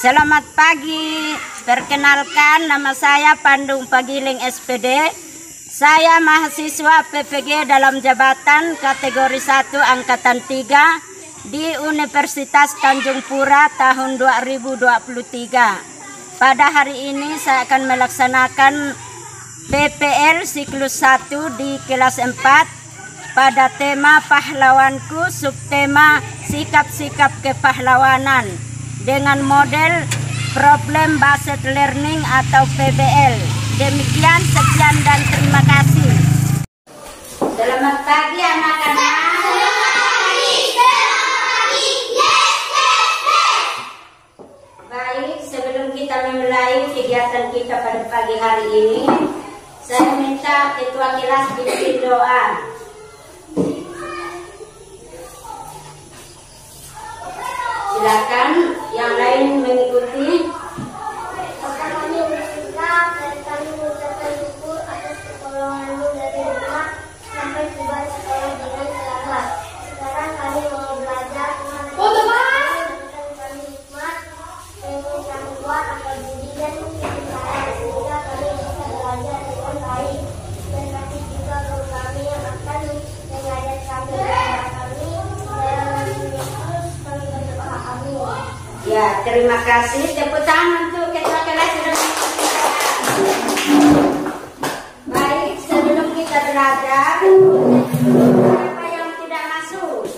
Selamat pagi, perkenalkan nama saya Pandung Pagiling SPD. Saya mahasiswa PPG dalam jabatan kategori 1 Angkatan 3 di Universitas Tanjung Pura tahun 2023. Pada hari ini saya akan melaksanakan PPL siklus 1 di kelas 4 pada tema pahlawanku, subtema sikap-sikap kepahlawanan dengan model problem based learning atau PBL. Demikian, sekian dan terima kasih. Selamat pagi anak-anak. Baik, sebelum kita memulai kegiatan kita pada pagi hari ini, saya minta ketua kelas pimpin doa. Silakan yang lain mengikuti. Kami bersyukur dan kami mengucapkan syukur atas pertolongan-Mu dari rumah sampai tiba di sekolah dengan selamat. Sekarang kami mau belajar memberikan kami hikmat, pengetahuan atau budi dan kecintaan sehingga kami bisa belajar dengan baik. Dan kasih juga guru kami yang akan mengajar kami kepada kami dalam Yesus kami berdoa. Amin. Ya, terima kasih. Tepuk tangan untuk ketua kelas. Baik, sebelum kita belajar, siapa yang tidak masuk?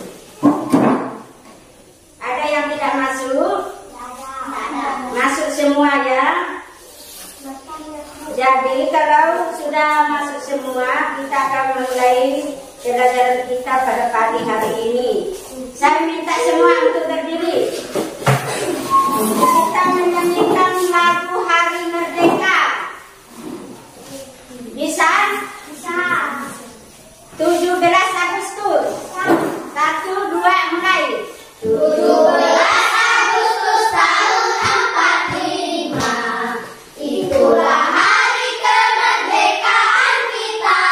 Ada yang tidak masuk? Masuk semua ya. Jadi kalau sudah masuk semua, kita akan mulai pelajaran kita pada pagi hari ini. Saya minta semua untuk berdiri. Kita menyanyikan lagu Hari Merdeka. Bisa? Bisa. 17 Agustus. 1, 2, mulai. 17 Agustus tahun 45. Itulah hari kemerdekaan kita.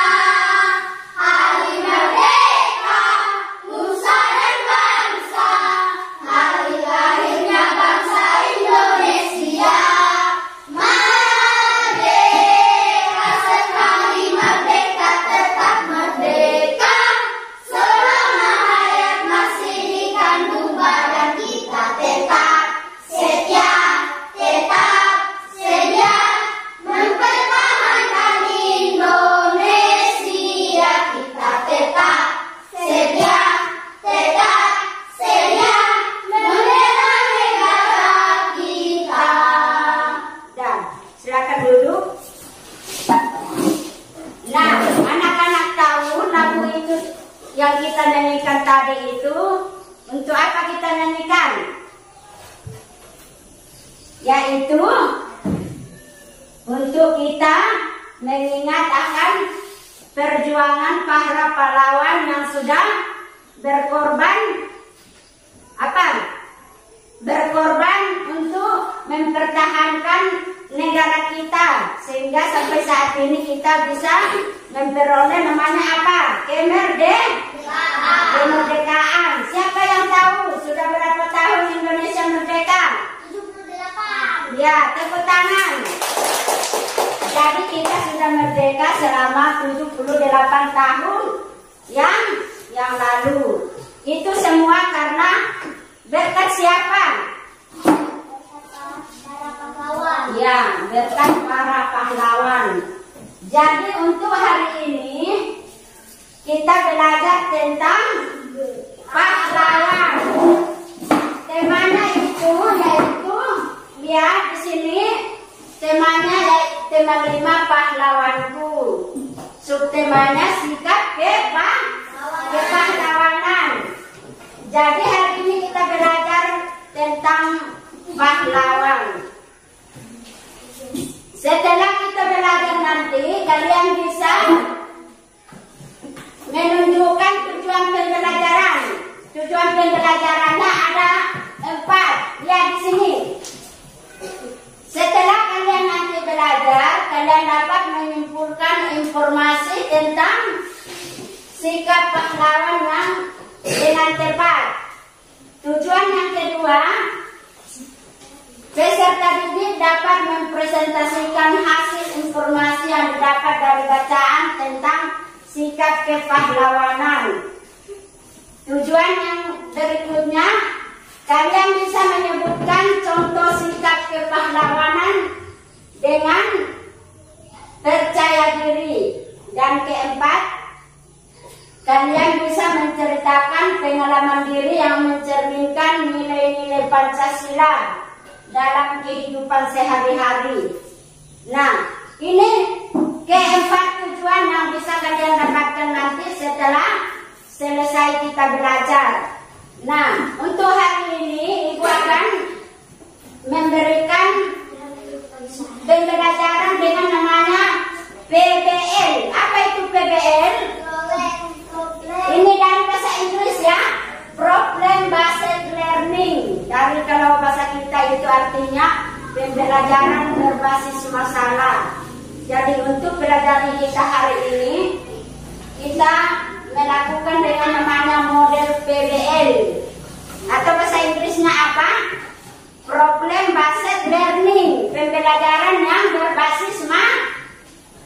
Hari merdeka, nusa dan bangsa. Hari lahirnya bangsa Indonesia. Merdeka sekali, merdeka tetap merdeka. Selama hayat masih dikandung badan kita tetap setia, tetap sedia mempertahankan Indonesia. Kita tetap setia, tetap sedia membela negara kita. Dan silakan duduk. Nah, anak-anak tahu lagu itu yang kita nyanyikan tadi itu untuk apa kita nyanyikan? Yaitu untuk kita mengingat akan perjuangan para pahlawan yang sudah berkorban apa? Berkorban untuk mempertahankan negara kita sehingga sampai saat ini kita bisa memperoleh namanya apa? Kemerdekaan. Siapa yang tahu sudah berapa tahun Indonesia merdeka? 78. Ya, tepuk tangan. Jadi kita sudah merdeka selama 78 tahun yang lalu. Itu semua karena berkat siapa? Para pahlawan. Ya, berkat para pahlawan. Jadi untuk hari ini kita belajar tentang pahlawan. Temanya itu yaitu, lihat di sini, temanya yaitu tema 5 pahlawanku. Subtemanya sikap kepahlawanan. Jadi hari ini kita belajar tentang pahlawan. Setelah kita belajar nanti, kalian bisa menunjukkan tujuan pembelajaran. Tujuan pembelajarannya ada 4. Lihat di sini. Setelah kalian nanti belajar, kalian dapat menyimpulkan informasi tentang sikap pahlawan yang dengan tepat. Tujuan yang kedua, dapat mempresentasikan hasil informasi yang didapat dari bacaan tentang sikap kepahlawanan. Tujuan yang berikutnya, kalian bisa menyebutkan contoh sikap kepahlawanan dengan percaya diri. Dan keempat, kalian bisa menceritakan pengalaman diri yang mencerminkan nilai-nilai Pancasila dalam kehidupan sehari-hari. Nah, ini keempat tujuan yang bisa kalian dapatkan nanti setelah selesai kita belajar. Nah, untuk hari ini Ibu akan memberikan pembelajaran dengan namanya PBL. Apa itu PBL? Ini dari bahasa Inggris ya, Problem Based Learning. Dari kalau bahasa kita itu artinya pembelajaran berbasis masalah. Jadi untuk pelajaran kita hari ini, kita melakukan dengan namanya model PBL. Atau bahasa Inggrisnya apa? Problem Based Learning. Pembelajaran yang berbasis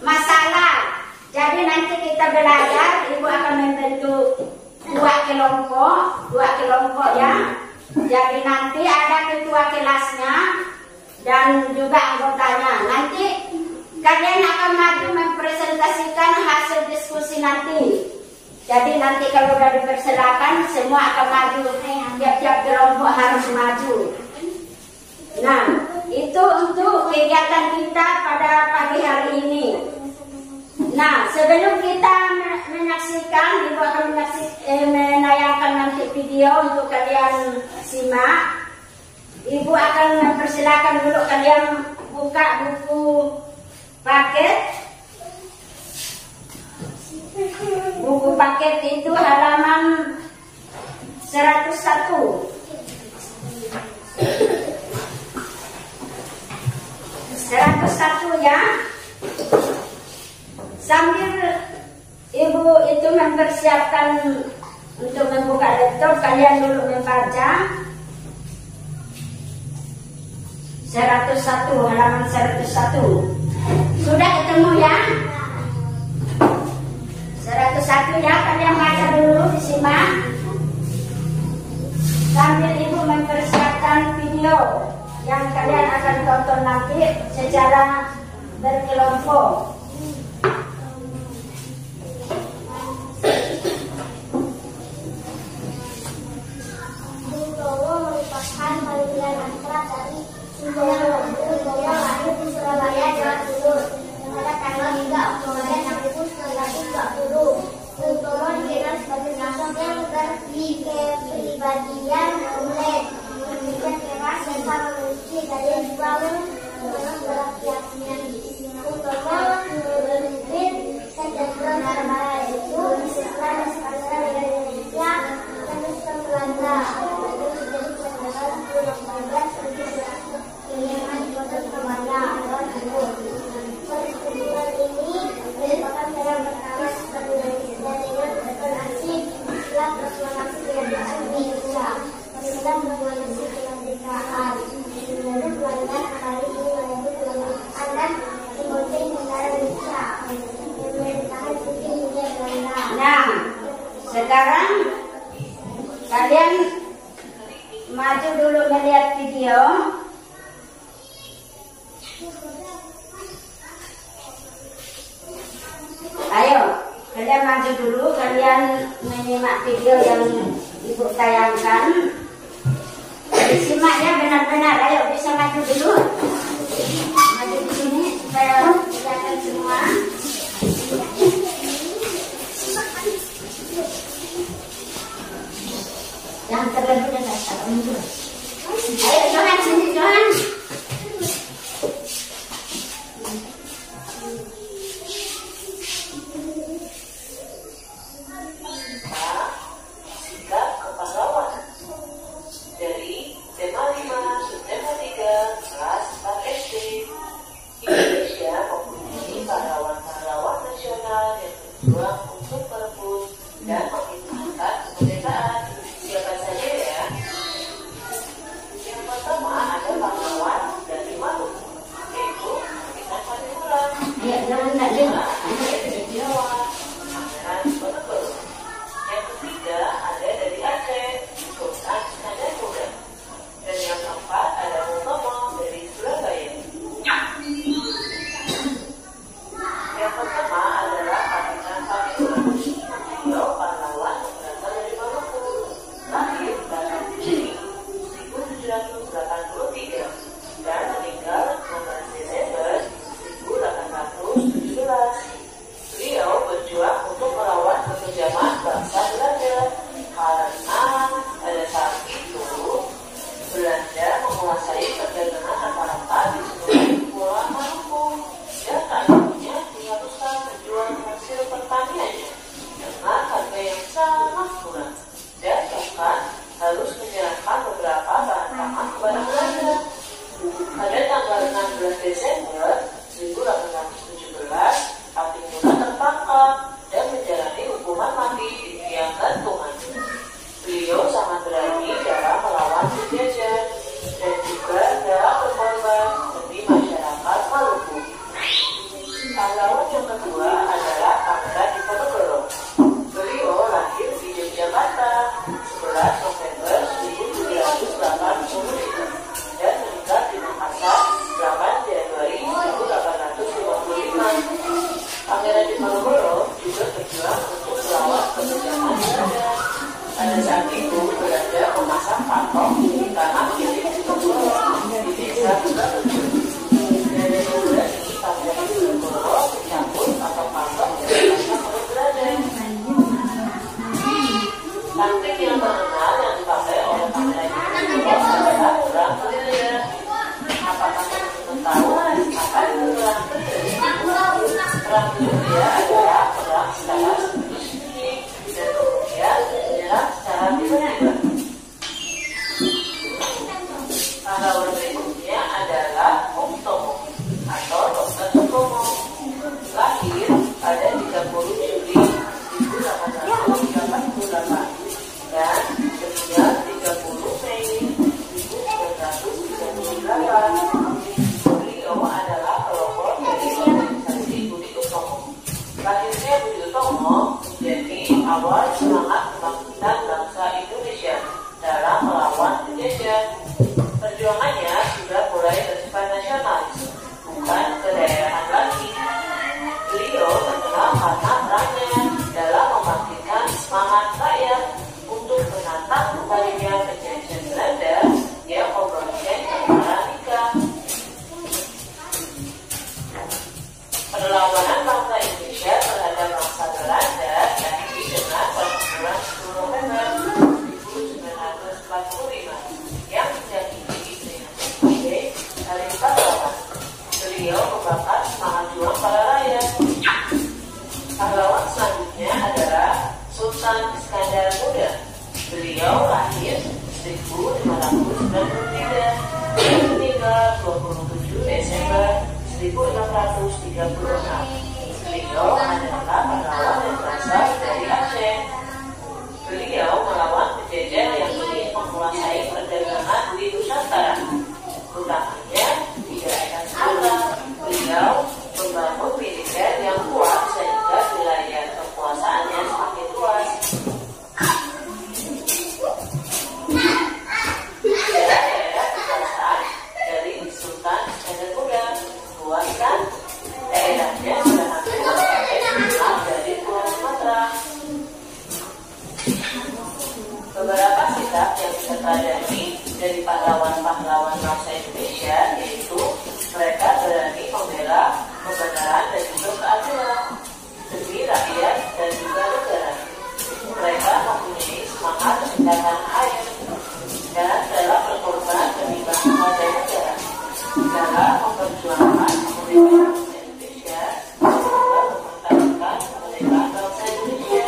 masalah. Jadi nanti kita belajar, Ibu akan membentuk dua kelompok ya. Jadi nanti ada ketua kelasnya dan juga anggotanya. Nanti kalian akan maju mempresentasikan hasil diskusi nanti. Jadi nanti kalau sudah dipersilakan, semua akan maju. Tiap-tiap kelompok harus maju. Nah, itu untuk kegiatan kita pada pagi hari ini. Nah, sebelum kita menyaksikan, Ibu akan menayangkan nanti video untuk kalian simak. Ibu akan mempersilakan dulu kalian buka buku paket. Buku paket itu halaman 101. 101 ya. Sambil Ibu itu mempersiapkan untuk membuka laptop, kalian dulu membaca 101, halaman 101. Sudah ketemu ya? 101 ya, kalian baca dulu, disimak. Sambil Ibu mempersiapkan video yang kalian akan tonton nanti secara berkelompok. Bung Tomo merupakan panggilan akrab dari Bung Tomo lahir di Surabaya, Jawa Timur pada tanggal 3 Oktober 1920. Bung Tomo dikenal sebagai sosok yang berkepribadian kompleks, bekerja keras serta memiliki daya juang dalam keyakinan. Bung Tomo memimpin kecenderungan Surabaya itu setelah disepakat dengan Indonesia terus ke Belanda. Persetujuan ini merupakan cara pertama setelah Indonesia dengan berkonsentrasi setelah proklamasi kemerdekaan Indonesia. Setelah proklamasi kemerdekaan, Belanda kembali menyebut kemerdekaan dan membentuk negara Indonesia. Pemerintahan Sipil Hindia Belanda. Nah, sekarang kalian maju dulu melihat video. Ayo, kalian maju dulu, kalian menyimak video yang Ibu tayangkan. Disimak ya benar-benar. Ayo, bisa maju dulu. Maju di sini supaya kelihatan semua. Jangan terlalu dekat. Ayo, Johan, sini Johan. Sikap kepahlawanan dari tema 5 subtema 3 kelas 4 SD. Indonesia mempunyai pahlawan-pahlawan nasional yang berjuang untuk merebut dan mempertahankan kemerdekaan. Siapa saja ya? Yang pertama ada pahlawan Saudara, beliau adalah pelopor dari organisasi Budi Utomo. Lahirnya Budi Utomo menjadi awal semangat kebangkitan bangsa Indonesia dalam melawan penjajah. Perjuangannya sudah mulai bersifat nasionalis, bukan kedaerahan lagi. Beliau terkenal karena perannya dalam membangkitkan semangat rakyat untuk menantang kembalinya penjajahan Belanda yang memperoleh negara nikah. Perlawanan bangsa Indonesia terhadap bangsa Belanda diakhiri dengan pertempuran 10 November 1945 yang menjadi sebagai Hari Pahlawan. Beliau membakar semangat juang para rakyat. Pahlawan selanjutnya adalah Sultan Iskandar Muda. Beliau lahir 1593 dan meninggal 27 Desember 1636. Beliau adalah pahlawan yang berasal dari Aceh. Beliau melawan penjajah yang ingin menguasai perdagangan di Nusantara, utamanya di daerah Sunda. Beliau membangun militer yang kuat sehingga wilayah kekuasaannya semakin luas. Daerah-daerah kekuasaan dari Sultan Iskandar Muda luaskan daerahnya sudah hampir mencapai jumlah dari Pulau Sumatera. Beberapa sikap yang diterapkan dari pahlawan-pahlawan bangsa Indonesia yaitu mereka berani membela kebenaran dan juga keadilan demi rakyat dan juga negara. Mereka mempunyai semangat menciptakan air dan dalam berkorban demi bangsa dan negara. Dalam memperjuangkan kemerdekaan bangsa Indonesia dan juga mempertahankan kemerdekaan bangsa Indonesia.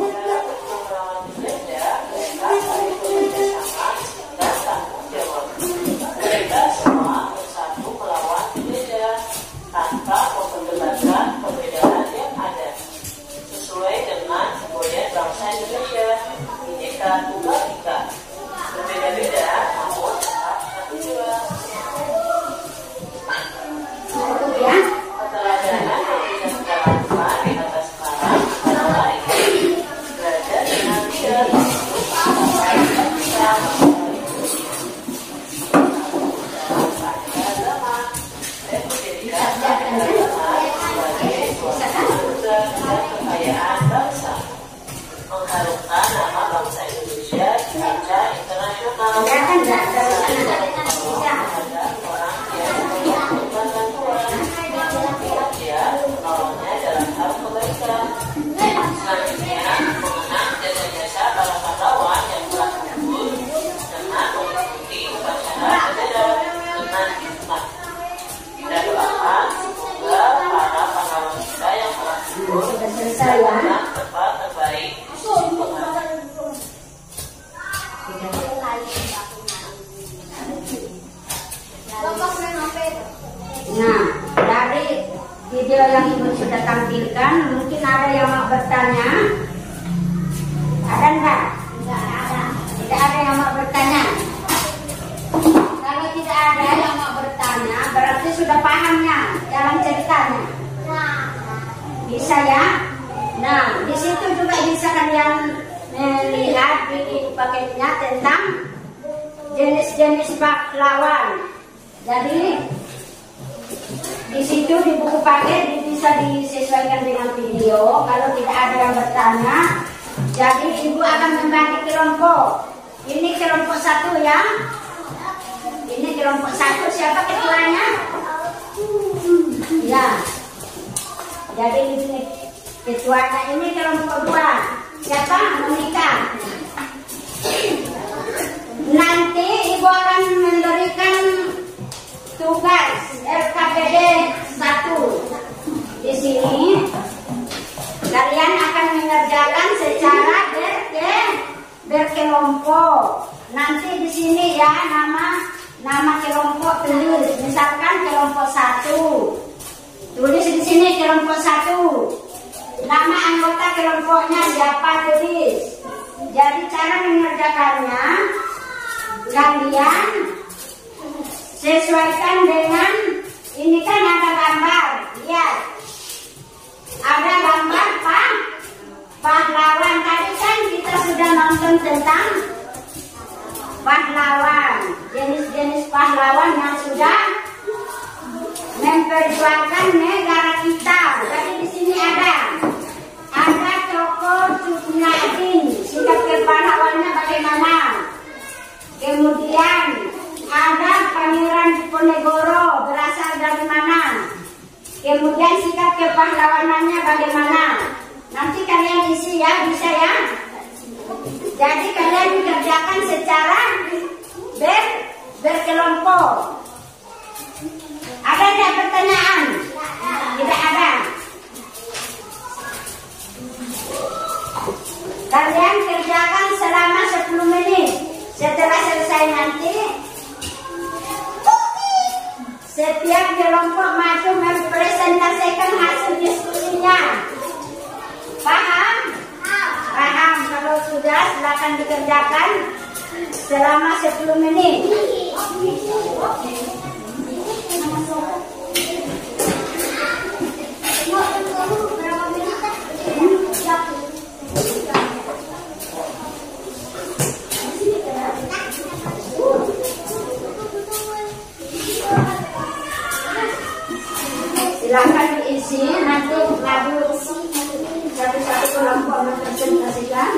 Dalam berjuang melawan Belanda, mereka saling bekerjasama dan tanggung jawab. Mereka semua bersatu melawan penjajah tanpa memperdebatkan perbedaan yang ada. Sesuai dengan semboyan bangsa Indonesia, Bhinneka Tunggal Ika. Berbeda-beda namun tetap satu jiwa. Keteladanan yang bisa kita lakukan di masa sekarang adalah ini. Belajar dengan dia untuk sampai kita agama dan menjadikan agama sebagai suatu bangsa dan kekayaan bangsa. Mengharumkan nama bangsa Indonesia di kancah internasional. Terhadap orang yang membutuhkan bantuan. Dia menolongnya dalam hal kebaikan. Selanjutnya, mengenang jasa-jasa para pahlawan yang telah gugur dengan mengikuti upacara bendera dengan hikmat. Kita doakan semoga para pahlawan kita yang telah gugur dalam tempat terbaik di sisi Tuhan. Nah, dari video yang Ibu sudah tampilkan, mungkin ada yang mau bertanya? Ada enggak? Tidak ada yang mau bertanya. Kalau tidak ada yang mau bertanya, berarti sudah pahamnya dalam ceritanya. Bisa ya? Nah, di situ juga bisa kalian melihat di paketnya tentang jenis-jenis pahlawan. Jadi di situ di buku paket bisa disesuaikan dengan video. Kalau tidak ada yang bertanya, jadi Ibu akan membagi kelompok. Ini kelompok 1 ya. Ini kelompok 1. Siapa ketuanya? Ya. Jadi ini ketuanya. Ini kelompok 2. Siapa? Monika. Nanti Ibu akan memberikan tugas RKPD 1. Di sini kalian akan mengerjakan secara berkelompok. Nanti di sini ya nama kelompok tulis. Misalkan kelompok 1. Tulis di sini kelompok 1. Nama anggota kelompoknya siapa, tulis. Jadi cara mengerjakannya, kalian Sesuaikan dengan ini kan ada gambar, lihat. Ada gambar pahlawan. Tadi kan kita sudah nonton tentang pahlawan, jenis-jenis pahlawan yang sudah memperjuangkan negara kita. Jadi di sini ada tokoh Cut Nyak-Dien, sikap kepahlawannya bagaimana. Kemudian ada Pangeran Diponegoro, berasal dari mana. Kemudian sikap kepahlawanannya bagaimana. Nanti kalian isi ya, bisa ya. Jadi kalian dikerjakan secara berkelompok. Ada tidak pertanyaan? Tidak ada. Kalian kerjakan selama 10 menit. Setelah selesai nanti, setiap kelompok maju mempresentasikan hasil diskusinya. Paham? Paham. Kalau sudah, silakan dikerjakan selama 10 menit. Silakan diisi, nanti ngadu satu-satu kelompok mempresentasikan.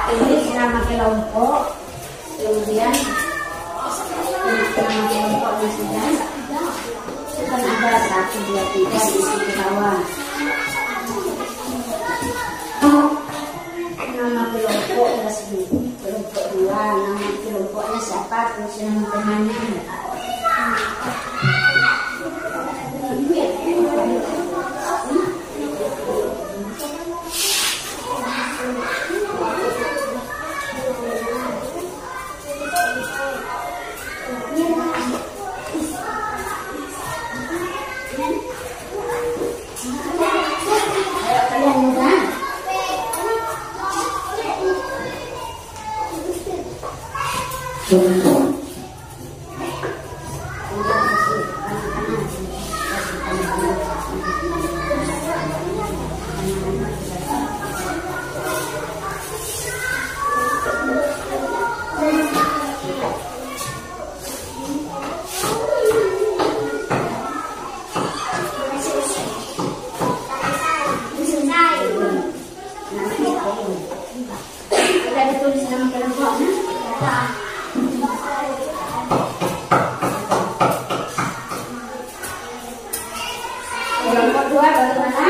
Ini nama kelompok, kemudian nama kelompok di sini kan ada 1, 2, 3 di sini bawah. Nama kelompok ada segini, kelompok 2, nama kelompoknya siapa, terus nama temannya. nama kelompoknya. Kelompok 2 bagaimana?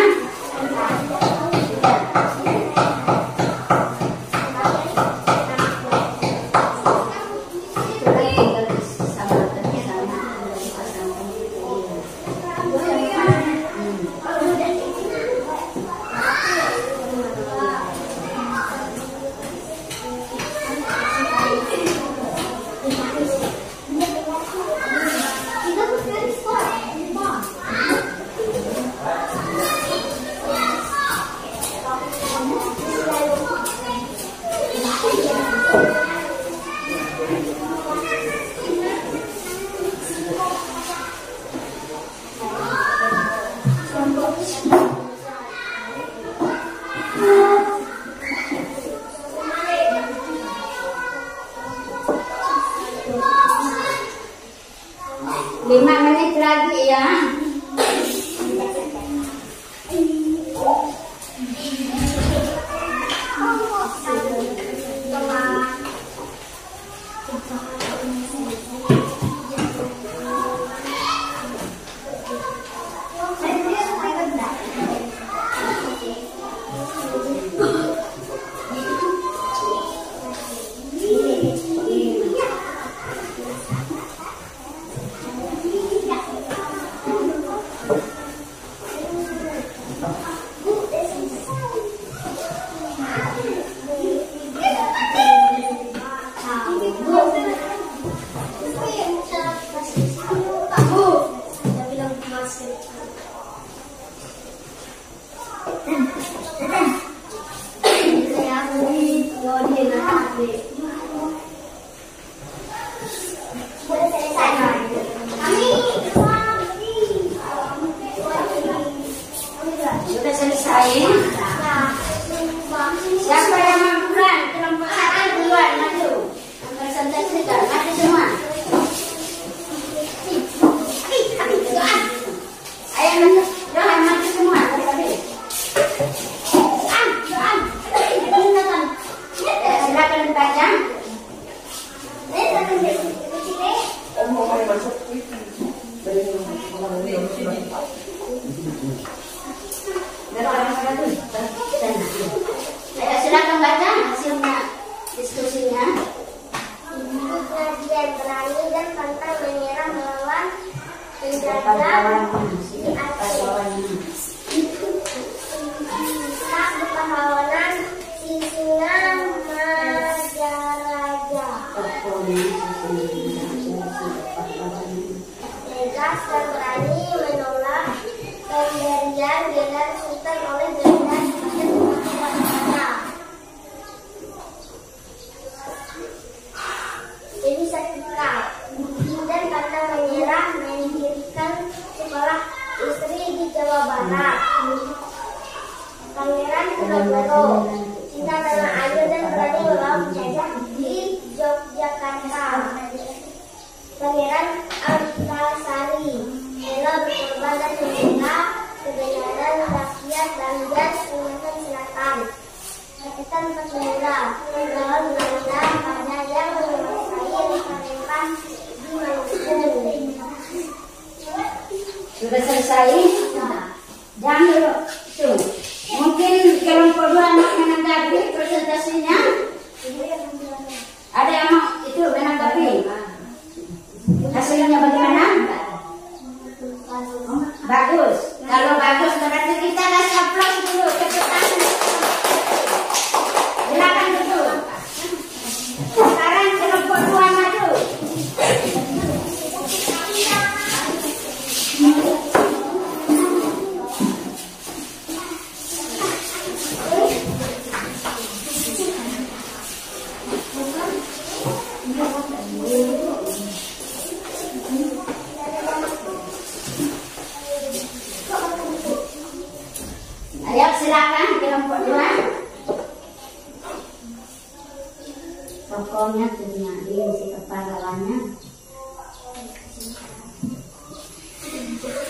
Lima menit lagi ya. Sudah selesai. Siapa yang membulan? Kelompok 1 duluan maju. Santai saja, maju semua. Ayo maju, doain maju semua. Silakan dibaca. Silakan baca hasilnya diskusinya. Pengajian berani dan pantang menyerah melawan penjajah di Aceh. Kisah kepahlawanan Sisinga Majaraja. Tegas dan berani menolak pemberian gelar sultan oleh Belanda kepada Sumatera. Ini seketika dan pantang menyerah mendirikan sekolah istri di Jawa Barat. Pangeran Purwokerto cinta tanah air dan berani melawan penjajah di Yogyakarta. Pangeran Antasari rela berkorban dan membela kebenaran rakyat Banjar Kalimantan Selatan. Kapitan Pasmura melawan Belanda pada yang menguasai Palembang di Maluku. Sudah selesai? Jangan dulu. Tuh. Mungkin kelompok 2 anak menanggapi presentasinya. Ada yang mau itu menanggapi? Hasilnya bagaimana? Bagus. Kalau bagus berarti kita kasih aplaus dulu. Cepetan. Silakan duduk. Sekarang kelompok 2 maju. Ayo silakan kelompok 2. Pokoknya tunjukin si kepahlawannya.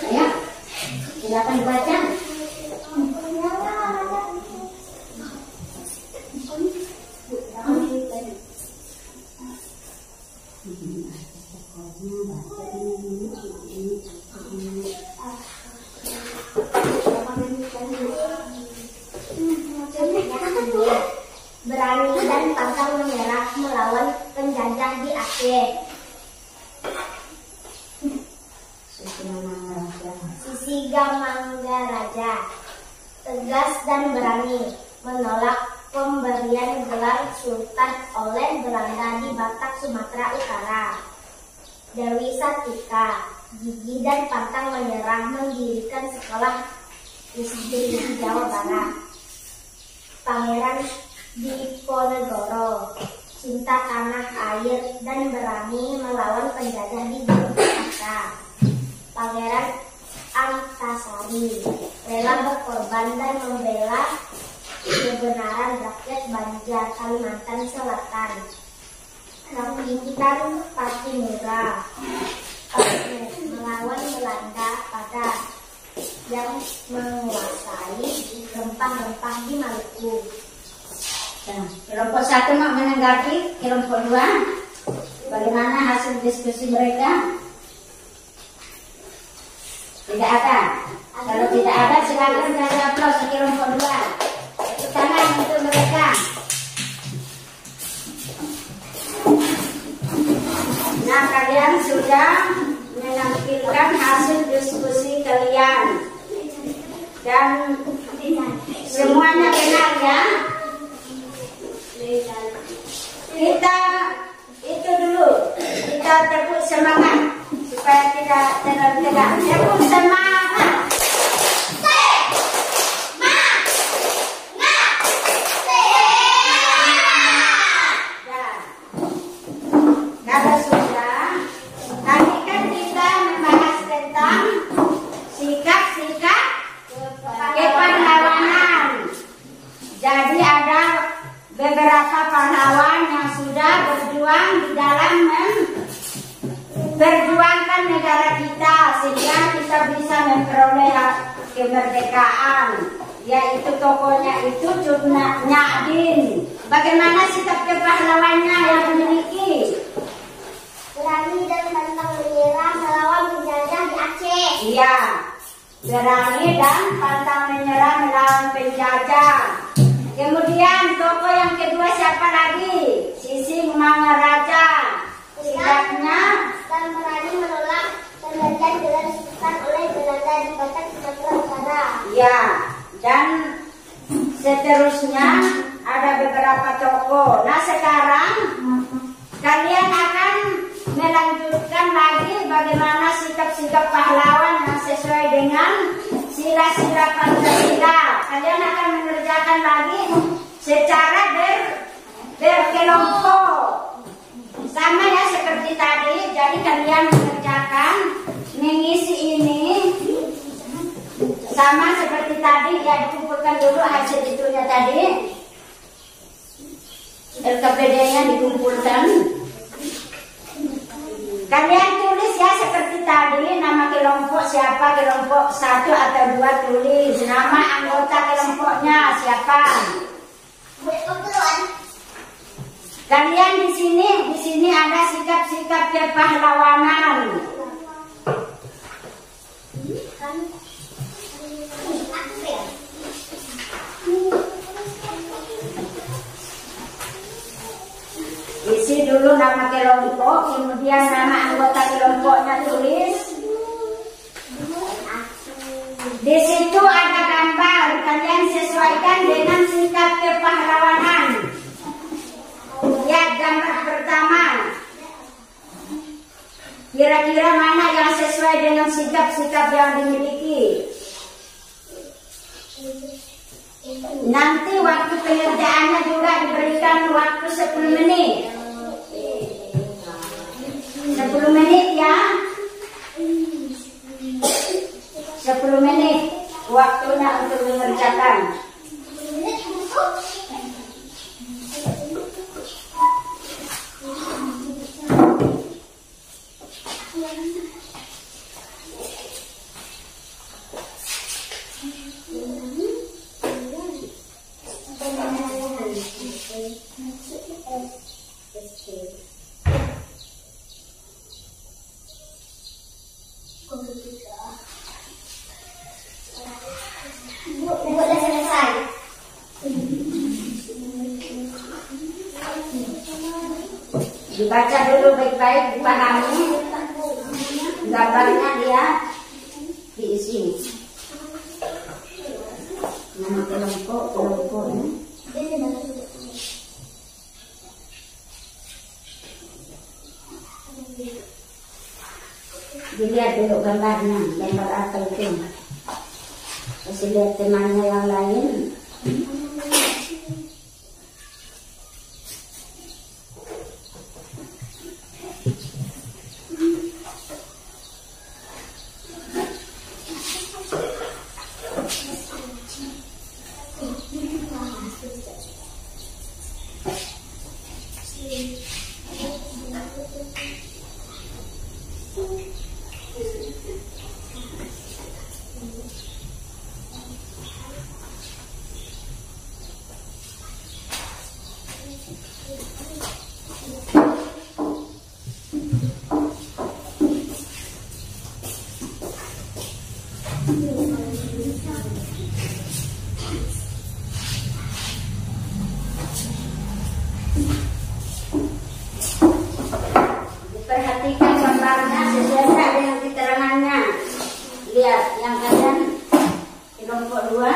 Ayo silakan baca. Berani dan pantang menyerah melawan penjajah di Aceh. Sisingamangaraja tegas dan berani menolak pemberian gelar sultan oleh Belanda di Batak, Sumatera Utara. Dewi Sartika gigih dan pantang menyerah mendirikan sekolah di Jawa Barat. Pangeran Diponegoro cinta tanah air dan berani melawan penjajah di Jakarta. Pangeran Antasari rela berkorban dan membela kebenaran rakyat Banjar, Kalimantan Selatan. Rampingkan Patimura melawan Belanda pada yang menguasai rempah-rempah di Maluku. Kelompok 1 menanggapi kelompok 2. Bagaimana hasil diskusi mereka? Tidak ada. Kalau tidak ada, silakan kasih aplaus kelompok 2. Tepuk tangan untuk mereka. Nah, kalian sudah menampilkan hasil diskusi kalian dan semuanya benar ya. Kita itu dulu, kita tepuk semangat supaya tidak tegak. Tepuk semangat. Kalau sudah, tadi kan kita membahas tentang sikap-sikap kepahlawanan. Jadi ada beberapa pahlawan yang sudah berjuang di dalam memperjuangkan negara kita sehingga kita bisa memperoleh kemerdekaan. Yaitu tokohnya itu Cut Nyadin. Bagaimana sikap kepahlawannya yang dimiliki? Berani dan pantang menyerah melawan penjajah di Aceh. Iya, berani dan pantang menyerah melawan penjajah. Kemudian tokoh yang kedua siapa lagi? Sisingamangaraja. Sikapnya dan berani menolak pemberian gelar sultan oleh Belanda di Batak, Sumatera Utara. ya, dan seterusnya ada beberapa tokoh. Nah, sekarang kalian akan melanjutkan lagi bagaimana sikap-sikap pahlawan yang sesuai dengan sila-sila Pancasila. Kalian akan mengerjakan lagi secara berkelompok. Sama ya seperti tadi. Jadi kalian mengerjakan mengisi ini sama seperti tadi. Ya, dikumpulkan dulu hasil itunya tadi. LKPD-nya dikumpulkan. Kalian tulis ya seperti tadi, nama kelompok siapa, kelompok 1 atau 2 tulis, nama anggota kelompoknya siapa. Kalian di sini ada sikap-sikap kepahlawanan. Isi dulu nama kelompok, kemudian nama anggota kelompoknya tulis. Di situ ada gambar, kalian sesuaikan dengan sikap kepahlawanan. Lihat gambar pertama. Kira-kira mana yang sesuai dengan sikap-sikap yang dimiliki? Nanti waktu pengerjaannya juga diberikan waktu 10 menit. 10 menit ya. 10 menit waktunya untuk mengerjakan. Dibaca dulu baik-baik, dipahami. Gambarnya dia diisi. Nama kelompok dilihat dulu gambarnya, gambar apa itu. Kasih lihat temannya yang lain. Perhatikan gambarnya sesuai dengan keterangannya. Lihat yang kanan kelompok 2.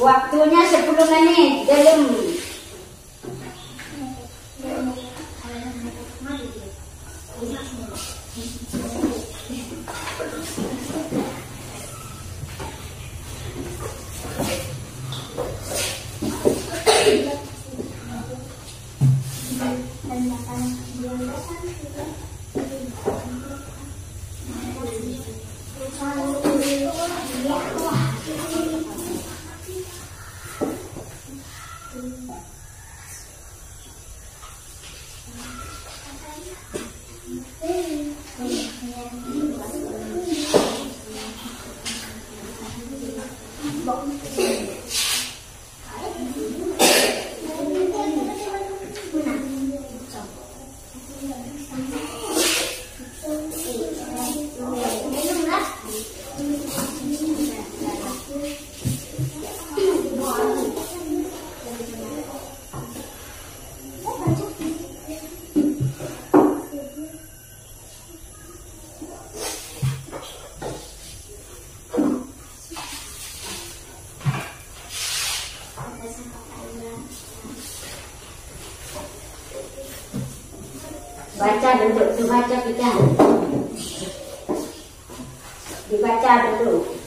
Waktunya 10 menit belum. Baca dulu, dibaca kita. Dibaca dulu.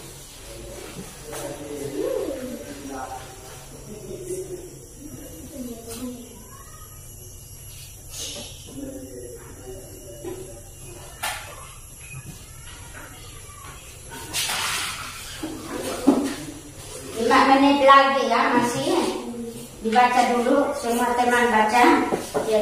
Menit lagi ya, masih dibaca dulu, semua teman baca ya.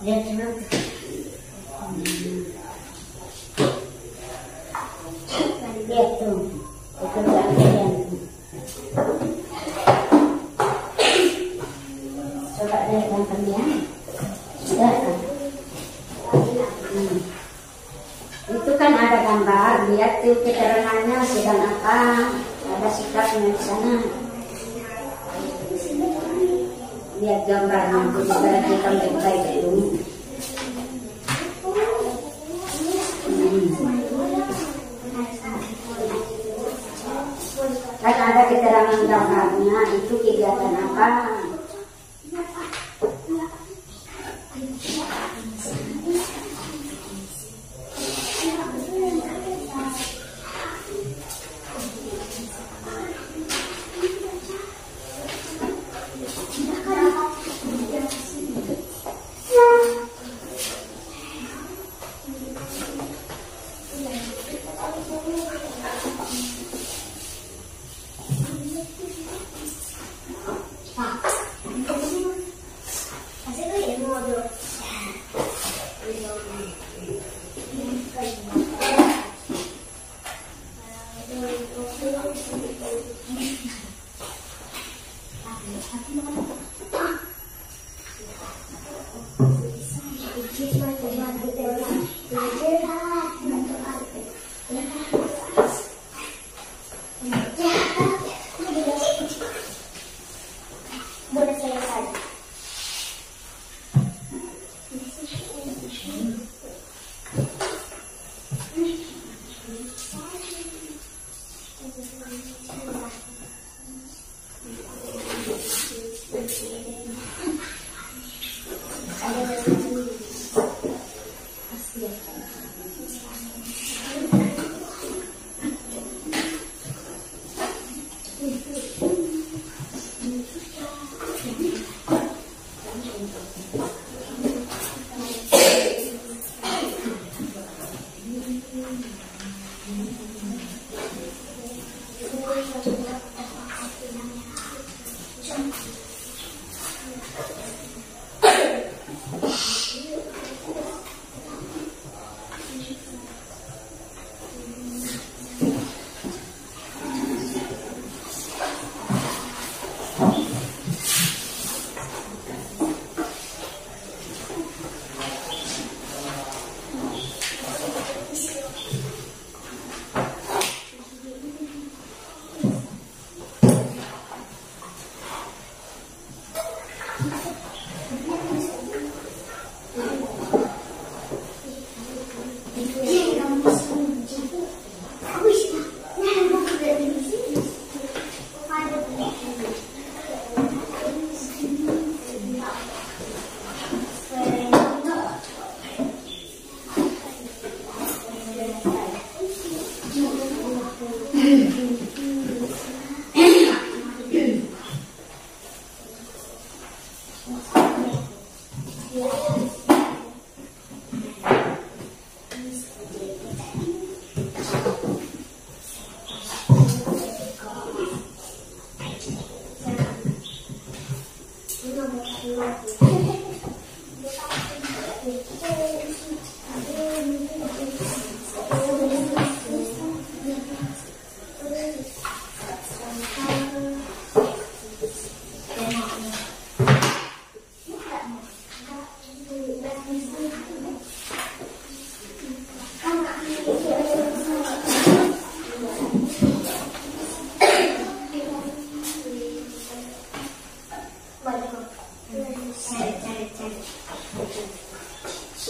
Lihat dulu. Lihat tuh. Itu bagian. Coba lihat yang kalian. Itu kan ada gambar, lihat tuh keterangannya sedang apa, ada sikapnya di sana. Lihat gambarnya, perhatikan baik-baik dulu. Kan ada keterangan gambarnya, itu kegiatan apa.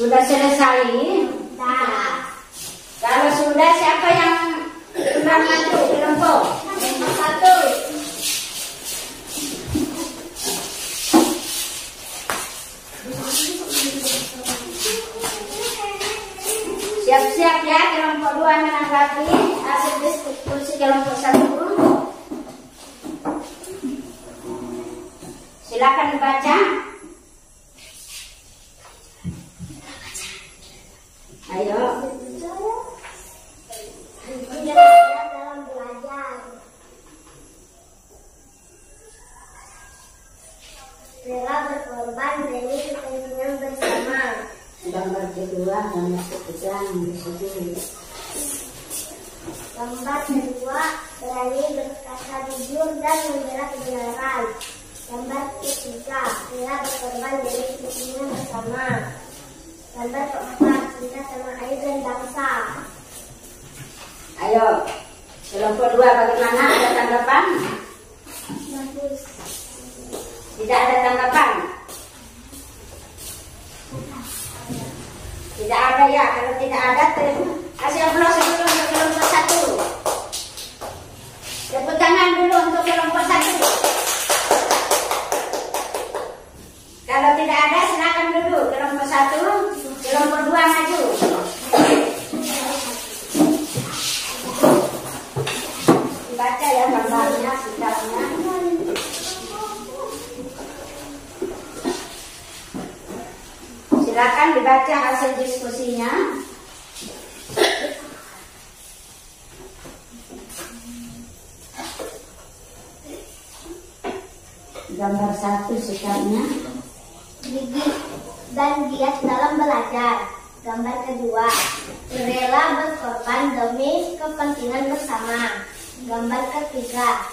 Sudah selesai? Kalau sudah, siapa yang undang maju kelompok? Nomor 1. Siap-siap ya, kelompok 2 menanggapi hasil diskusi kelompok 1. Silakan dibaca. Ayo. Dalam belajar. Rela berkorban demi kepentingan bersama. Gambar kedua, gambar ketiga, di situ. Gambar kedua, berani berkata jujur dan membela kebenaran. Gambar ketiga, rela berkorban demi kepentingan bersama. bersama. Gambar keempat, cinta tanah air dan bangsa. Ayo, kelompok 2 bagaimana? Ada tanggapan? Bagus. Tidak ada tanggapan? Tidak ada ya. Kalau tidak ada, kasih aplaus dulu untuk kelompok 1. Tepuk tangan dulu untuk kelompok 1. Kalau tidak ada, silakan duduk. Kelompok 1, kelompok 2 maju. Dibaca ya gambarnya, sikapnya. Silakan dibaca hasil diskusinya. Gambar 1 sikapnya. Gigih dan giat dalam belajar. Gambar kedua, rela berkorban demi kepentingan bersama. Gambar ketiga,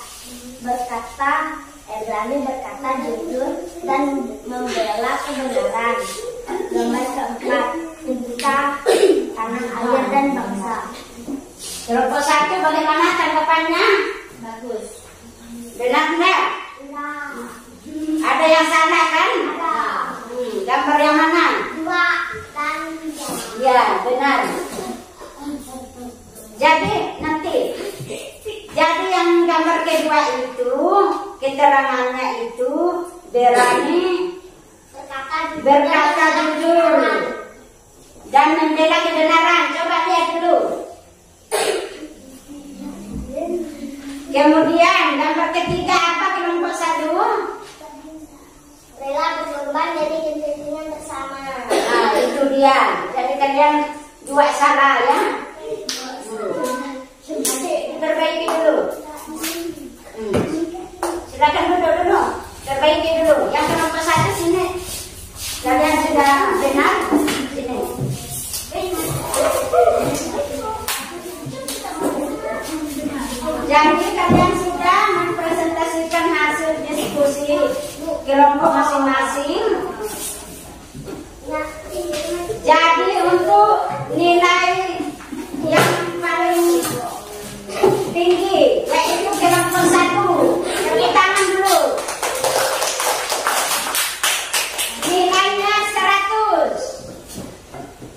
berani berkata jujur dan membela kebenaran. Gambar keempat, cinta tanah air dan bangsa. Kelompok 1 bagaimana tanggapannya? Bagus. Benar enggak? Nah, Ada yang salah kan? ada Gambar yang mana? 2 dan 3. Ya, benar. Jadi nanti, jadi yang gambar kedua itu, keterangannya itu berani berkata jujur dan membela kebenaran. Coba lihat dulu. Kemudian gambar ketiga apa kelompok 1? Rela berkorban demi kepentingan bersama. Nah, itu dia. Jadi kalian 2 salah ya. Nanti diperbaiki dulu. Silakan duduk dulu. Perbaiki dulu. Yang kelompok 1 sini. Kalian sudah benar? Sini. Jadi kalian sudah mempresentasikan hasil diskusi kelompok masing-masing. Jadi untuk nilai yang paling tinggi yaitu kelompok 1. Tepuk tangan dulu. Nilainya 100.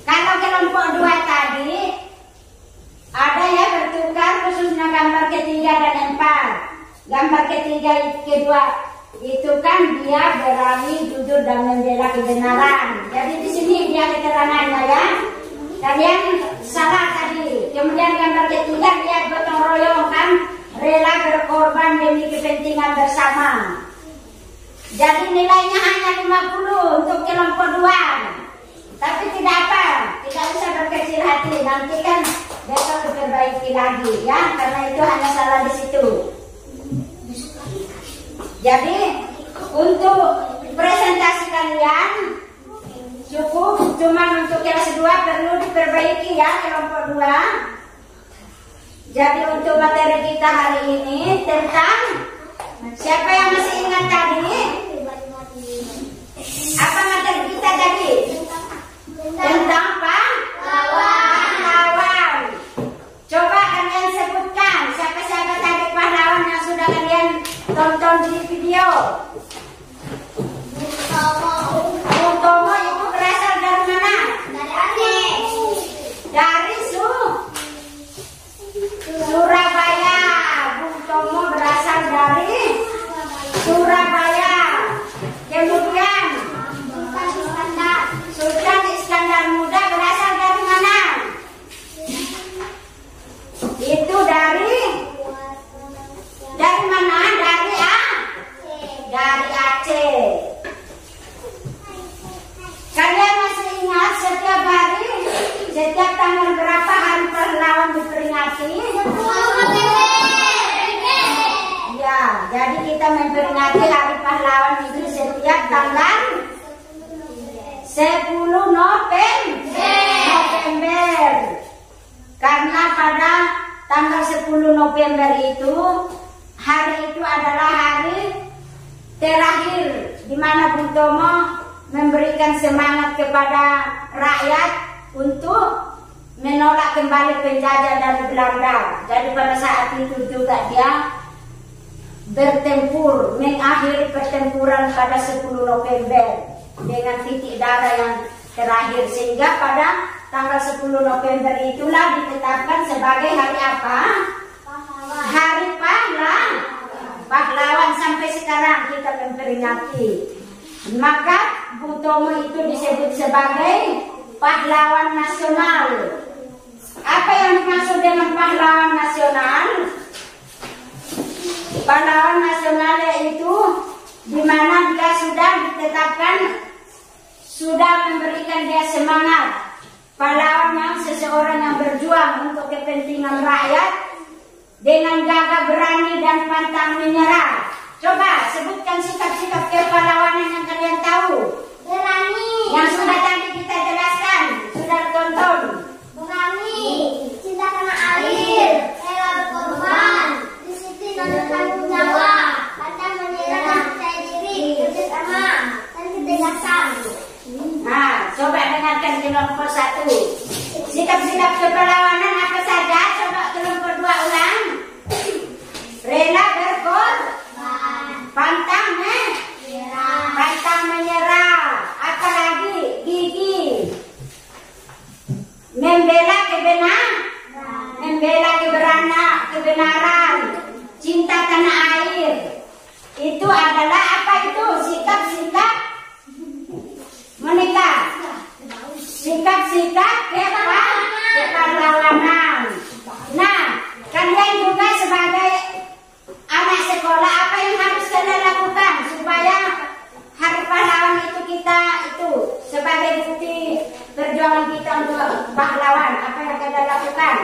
Kalau kelompok 2 tadi ada ya bertukar, khususnya gambar ketiga dan 4. Gambar ketiga kedua itu kan dia berani jujur dan membela kebenaran. Jadi di sini dia keterangannya ya. Kalian salah tadi. Kemudian gambar ketiga lihat gotong royong kan, rela berkorban demi kepentingan bersama. Jadi nilainya hanya 50 untuk kelompok 2. Tapi tidak apa, tidak usah berkecil hati. Nanti kan besok diperbaiki lagi ya, karena itu hanya salah di situ. Jadi untuk presentasi kalian cukup, cuma untuk kelas 2 perlu diperbaiki ya kelompok 2. Jadi untuk materi kita hari ini tentang, siapa yang masih ingat tadi? Apa materi kita tadi? Tentang pahlawan. Coba kalian sebutkan siapa-siapa tadi pahlawan yang sudah kalian tonton di video. Bung Tomo itu berasal dari mana? Dari Aceh. Dari Surabaya. Bung Tomo berasal dari Surabaya. Kemudian Sultan Iskandar Muda berasal dari mana? Itu dari mana? Dari Aceh. Kalian masih ingat setiap hari, setiap tanggal berapa hari pahlawan diperingati? Ya, jadi kita memperingati hari pahlawan itu setiap tanggal 10 November. Karena pada tanggal 10 November itu, hari itu adalah hari terakhir di mana Bung Tomo memberikan semangat kepada rakyat untuk menolak kembali penjajah dari Belanda. Jadi pada saat itu juga dia bertempur, mengakhiri pertempuran pada 10 November dengan titik darah yang terakhir, sehingga pada tanggal 10 November itulah ditetapkan sebagai hari apa? Hari pahlawan. Sampai sekarang kita memperingati. Maka Bung Tomo itu disebut sebagai pahlawan nasional. Apa yang dimaksud dengan pahlawan nasional? Pahlawan nasional yaitu di mana dia sudah ditetapkan, sudah memberikan dia semangat. Pahlawan yang seseorang yang berjuang untuk kepentingan rakyat dengan gagah berani dan pantang menyerah. Coba sebutkan sikap-sikap kepahlawanan yang kalian tahu. Berani. Yang sudah tadi kita jelaskan, sudah tonton. Berani, cinta tanah air, rela berkorban, disiplin dan bertanggung jawab, pantang menyerah dan percaya diri, kerjasama dan ketegasan. Nah, coba dengarkan kelompok 1. Sikap-sikap kepahlawanan apa saja? Coba kelompok 2 ulang. Rela berkorban, pantang menyerah. Apa lagi? Gigih. Membela kebenaran, cinta tanah air. Itu adalah apa itu? Sikap-sikap menikah. Sikap-sikap kepahlawanan. Nah, kalian juga sebagai anak sekolah, apa yang harus kalian lakukan supaya Hari Pahlawan itu kita itu sebagai bukti perjuangan kita untuk pahlawan? Apa yang kalian lakukan?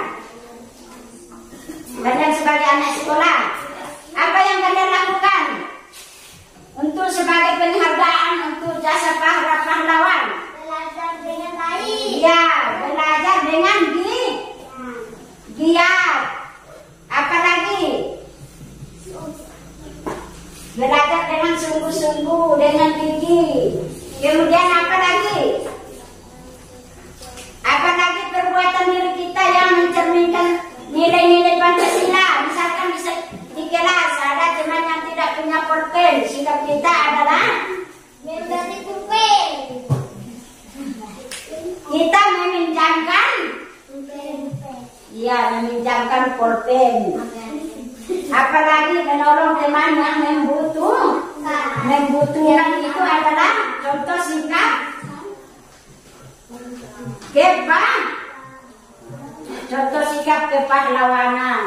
Kalian sebagai anak sekolah, apa yang kalian lakukan untuk sebagai penghargaan untuk jasa pahlawan? Belajar dengan baik. Ya, belajar dengan giat. Apa lagi? Belajar dengan sungguh-sungguh, dengan gigih. Kemudian apa lagi? Apa lagi perbuatan diri kita yang mencerminkan nilai-nilai Pancasila? Misalkan di kelas ada teman yang tidak punya pulpen, sikap kita adalah Memberi pulpen. kita meminjamkan, iya, meminjamkan pulpen. Apalagi menolong teman yang membutuhkan, itu adalah contoh sikap kepahlawanan.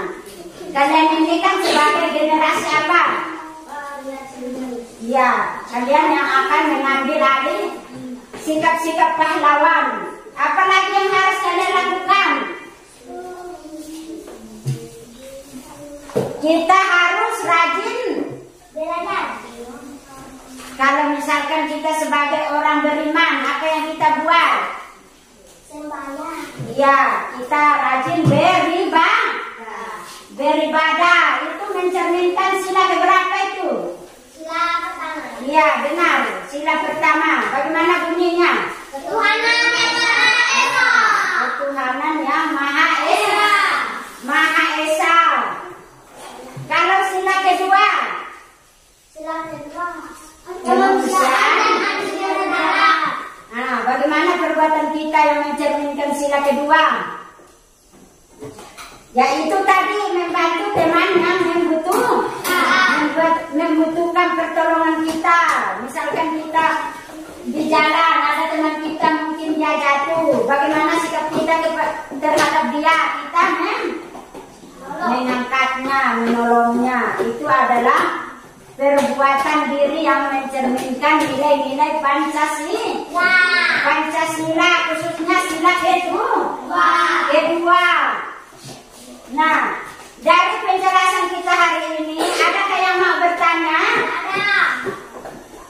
Kalian ini kan sebagai generasi apa? Ya, kalian yang akan mengambil alih sikap-sikap pahlawan. Apalagi yang harus kalian lakukan? Kita harus rajin Belajar. Kalau misalkan kita sebagai orang beriman, apa yang kita buat? Sembahyang. Ya, kita rajin beribadah. Itu mencerminkan sila keberapa itu? Sila pertama. Iya, benar. Sila pertama. Bagaimana bunyinya? Ketuhanan yang Maha Esa. Ketuhanan yang Maha Esa. Maha Esa. Kalau sila kedua? Sila kedua. Kemanusiaan dan adil negara. Nah, bagaimana perbuatan kita yang mencerminkan sila kedua? Yaitu tadi membantu teman yang membutuhkan pertolongan kita. Misalkan kita di jalan ada teman kita mungkin dia jatuh, bagaimana sikap kita terhadap dia? Kita mengangkatnya, menolongnya. Itu adalah perbuatan diri yang mencerminkan nilai-nilai Pancasila, khususnya sila kedua. Nah, dari penjelasan kita hari ini, adakah yang mau bertanya?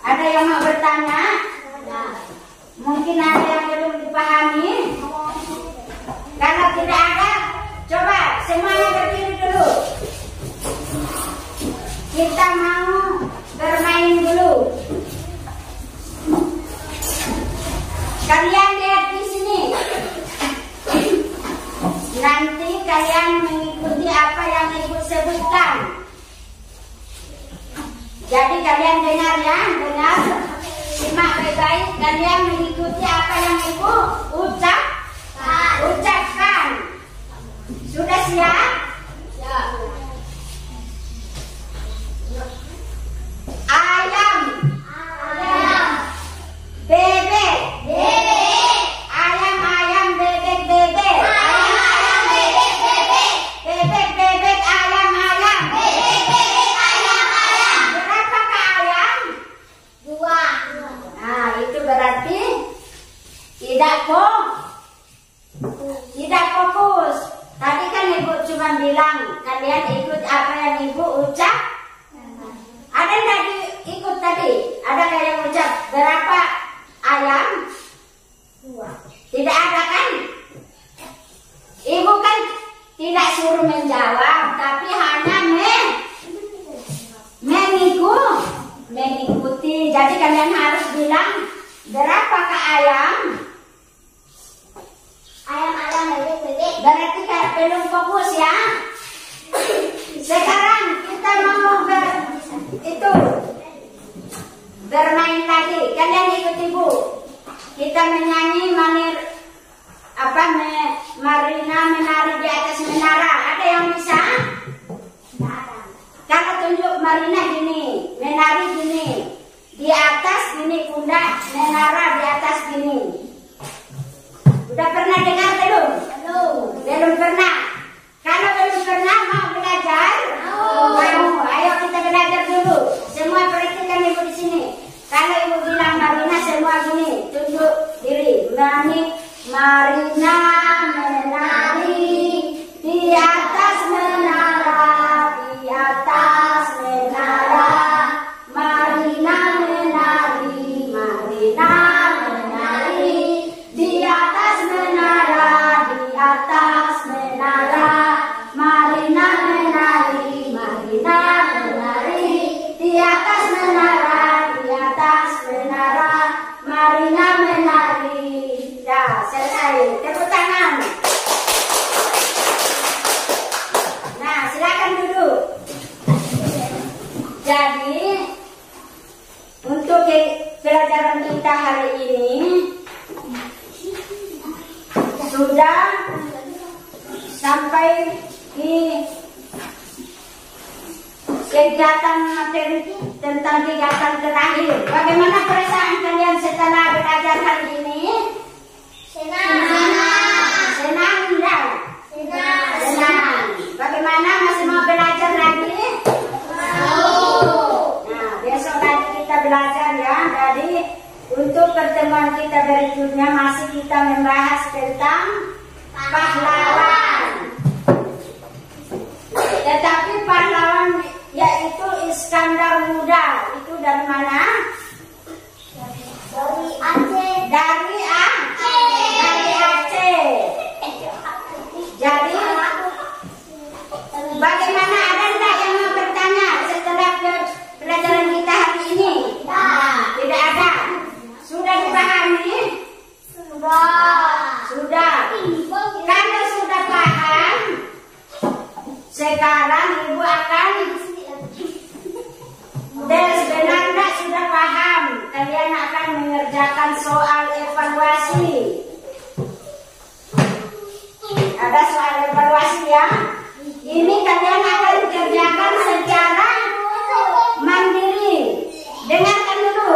Ada yang mau bertanya? Mungkin ada yang belum dipahami. Kalau tidak ada, coba semuanya berdiri dulu. Kita mau bermain dulu. Kalian lihat di sini. Nanti kalian mengikuti apa yang Ibu sebutkan. Jadi kalian dengar ya, dengar. Simak baik-baik. Kalian mengikuti apa yang Ibu ucapkan. Sudah siap? Ayam. Bebek. Ayam, bebek, bebek. Bebek, ayam. Berapakah ayam? 2. Nah, itu berarti tidak fokus. Tadi kan Ibu cuma bilang kalian ikut apa yang Ibu ucap. Ada nggak ikut tadi? Ada kayak ucap berapa ayam? 2. Tidak ada kan? Ibu kan tidak suruh menjawab, tapi hanya mengikuti. Jadi kalian harus bilang berapakah ayam? Ayam, bebek. Berarti belum fokus ya. Sekarang kita mau bermain lagi. Kalian ikut Ibu. Kita menyanyi Marina menari di atas menara. Ada yang bisa? Kalau tunjuk Marina gini, menari gini, di atas gini pundak, menara di atas gini. Udah pernah dengar belum? Belum pernah. Kalau belum pernah mau belajar? Mau. Ayo kita belajar dulu. Semua perhatikan Ibu di sini. Kalau Ibu bilang Marina, semua gini, tunjuk diri. Marina menari di atas menara, di atas menara. Marina menari, di atas menara, di atas menara. Marina menari, di atas menara, di atas menara. Marina menari. Dah, selesai. Tepuk tangan. Nah, silakan duduk. Jadi, untuk pelajaran kita hari ini sudah sampai di kegiatan materi tentang kegiatan terakhir. Bagaimana perasaan kalian setelah belajar hari ini? Senang enggak? Senang. Bagaimana, masih mau belajar lagi? Nah, besok lagi kita belajar ya. Jadi untuk pertemuan kita berikutnya masih kita membahas tentang pahlawan. Tetapi pahlawan yaitu Iskandar Muda. Itu dari mana? Dari Aceh. Dari Aceh. Jadi bagaimana, ada enggak yang mau bertanya setelah pelajaran kita hari ini? Tidak ada. Sudah dipahami? Sudah. Kalau sudah paham, sekarang Ibu akan benar-benar sudah paham. Kalian akan mengerjakan soal evaluasi. Ada soal evaluasi ya. Ini kalian akan kerjakan secara mandiri. Dengarkan dulu.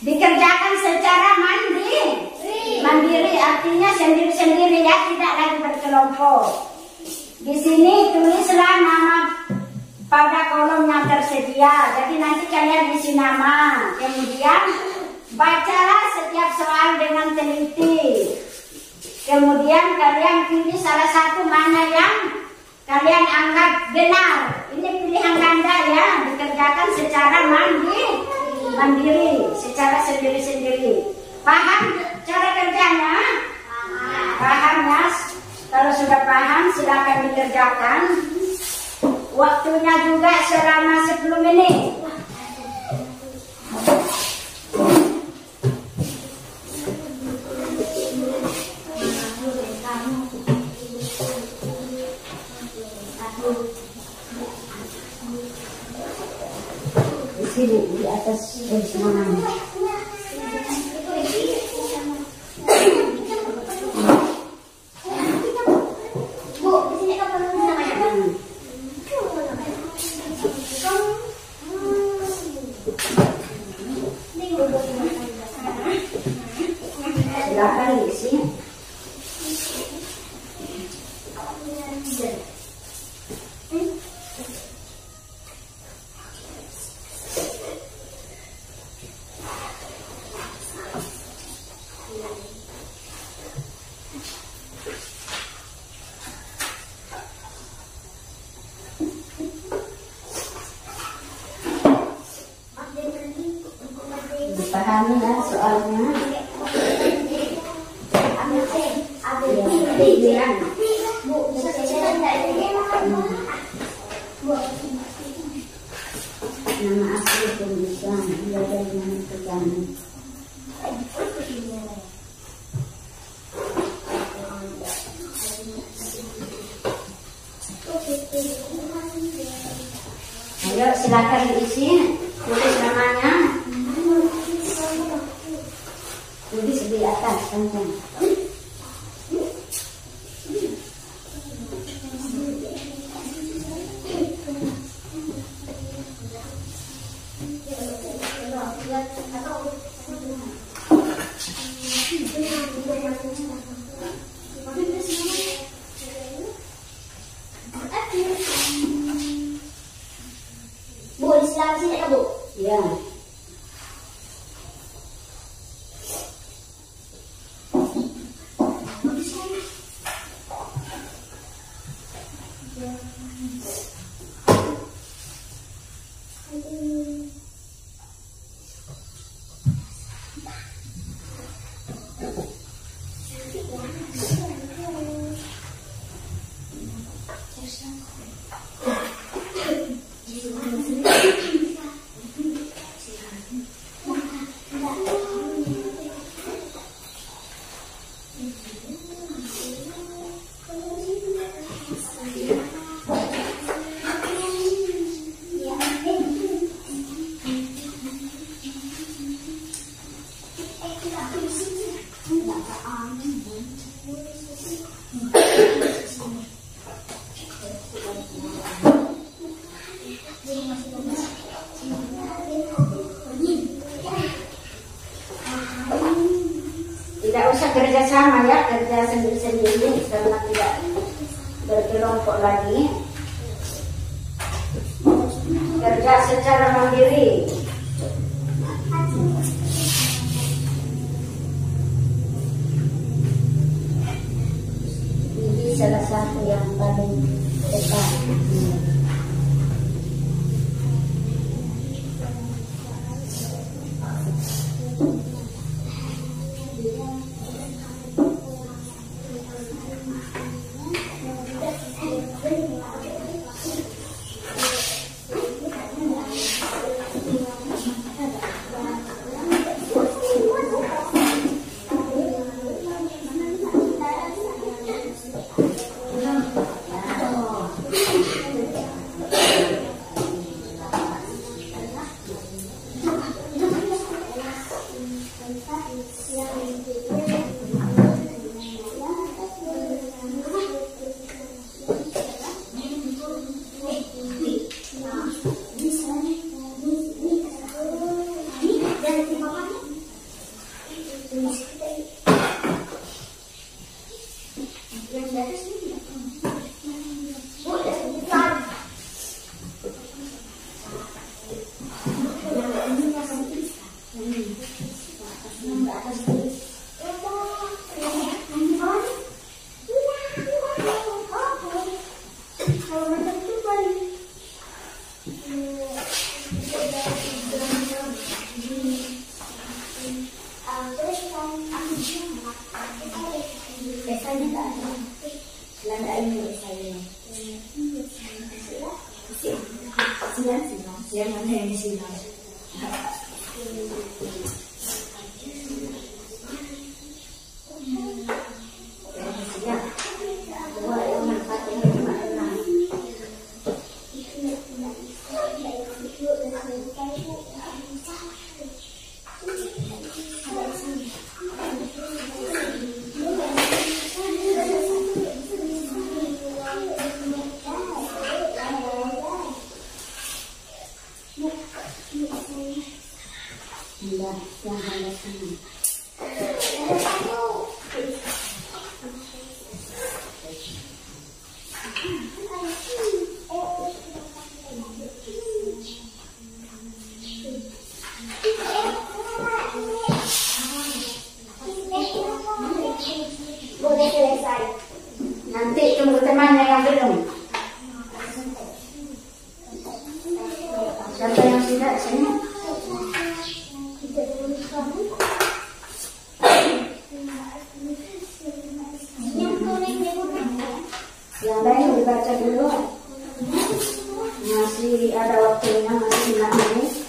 Dikerjakan secara mandiri artinya sendiri-sendiri ya, tidak lagi berkelompok. Di sini tulislah nama pada kolom yang tersedia. Jadi nanti kalian isi nama. Kemudian bacalah setiap soal dengan teliti. Kemudian kalian pilih salah satu mana yang kalian anggap benar. Ini pilihan ganda ya, dikerjakan secara mandiri, secara sendiri-sendiri. Paham cara kerjanya? Paham ya? Kalau sudah paham silakan dikerjakan. Waktunya juga selama 10 menit. atas tulis namanya. Bu, di sini kapan tulis namanya? Silakan diisi. Dipahami ya soalnya. Bu, bisa saya Nama asli tulisan, belajar dengan pegangan. Ayo silakan diisi, tulis namanya. Tulis di atas saja. Bu, di sebelah sini ya, Bu. Ya. Tidak usah kerja sama ya, kerja sendiri-sendiri karena tidak berkelompok lagi. Kerja secara mandiri. Ini salah satu yang paling tepat. Boleh selesai. Nanti tunggu temannya yang belum. Siapa yang sudah sini? Yang lain dibaca dulu. Masih ada waktunya, masih 5 menit.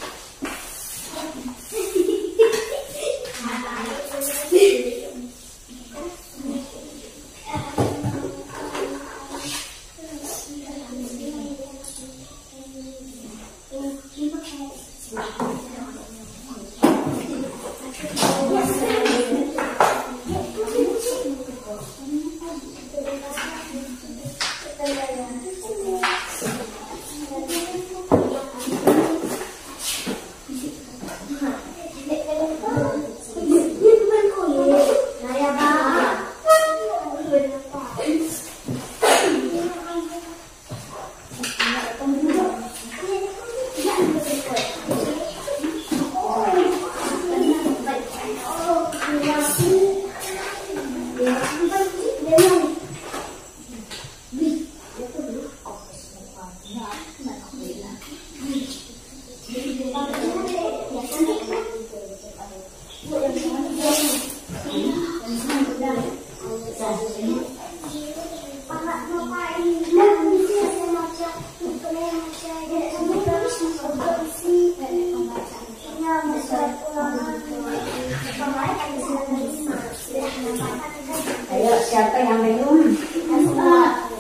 Ayo, siapa yang belum?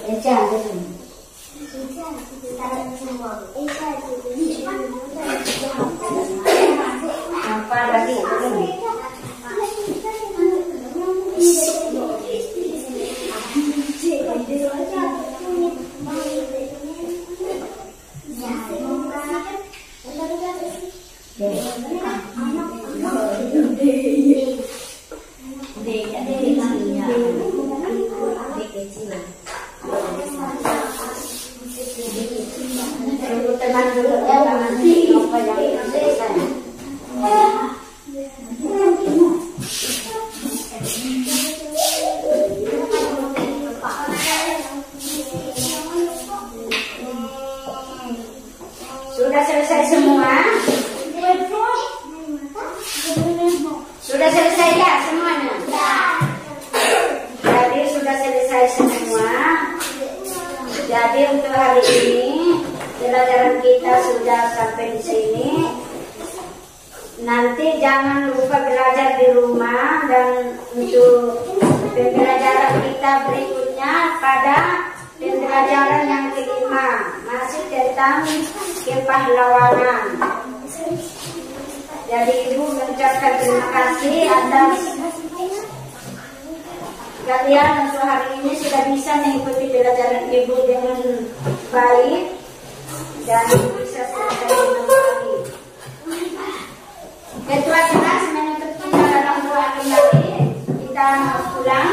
Eja belum. Apa lagi belum? Tunggu teman dulu ya, nanti apa yang selesai. Sudah selesai semua? Sudah selesai ya semuanya? Jadi sudah selesai semua. Jadi untuk hari ini pelajaran kita sudah sampai di sini. Nanti jangan lupa belajar di rumah, dan untuk pembelajaran kita berikutnya pada pembelajaran yang kelima masih tentang kepahlawanan. Jadi Ibu mengucapkan terima kasih atas kalian untuk hari ini sudah bisa mengikuti pelajaran Ibu dengan baik dan bisa selesai dengan baik. Ketua kelas menutup kita dalam doa kembali. Kita pulang.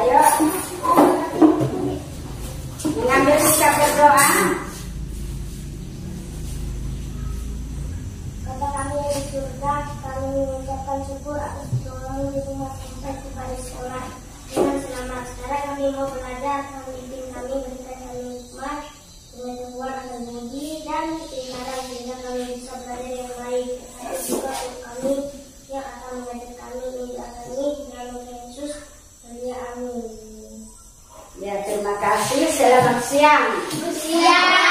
Ayo, mengambil sikap berdoa. Bapa kami yang di surga, kami mengucapkan syukur atas pertolongan Ibu sampai kepada sekolah dengan selamat. Sekarang kami mau belajar, kami bimbing kami, berikan kami hikmat, pengetahuan akan menguji dan keimanan sehingga kami bisa belajar yang baik. Saya juga untuk kami yang akan mengajar kami, minta kami dalam Yesus. Amin. Ya, terima kasih. Selamat siang. Siang.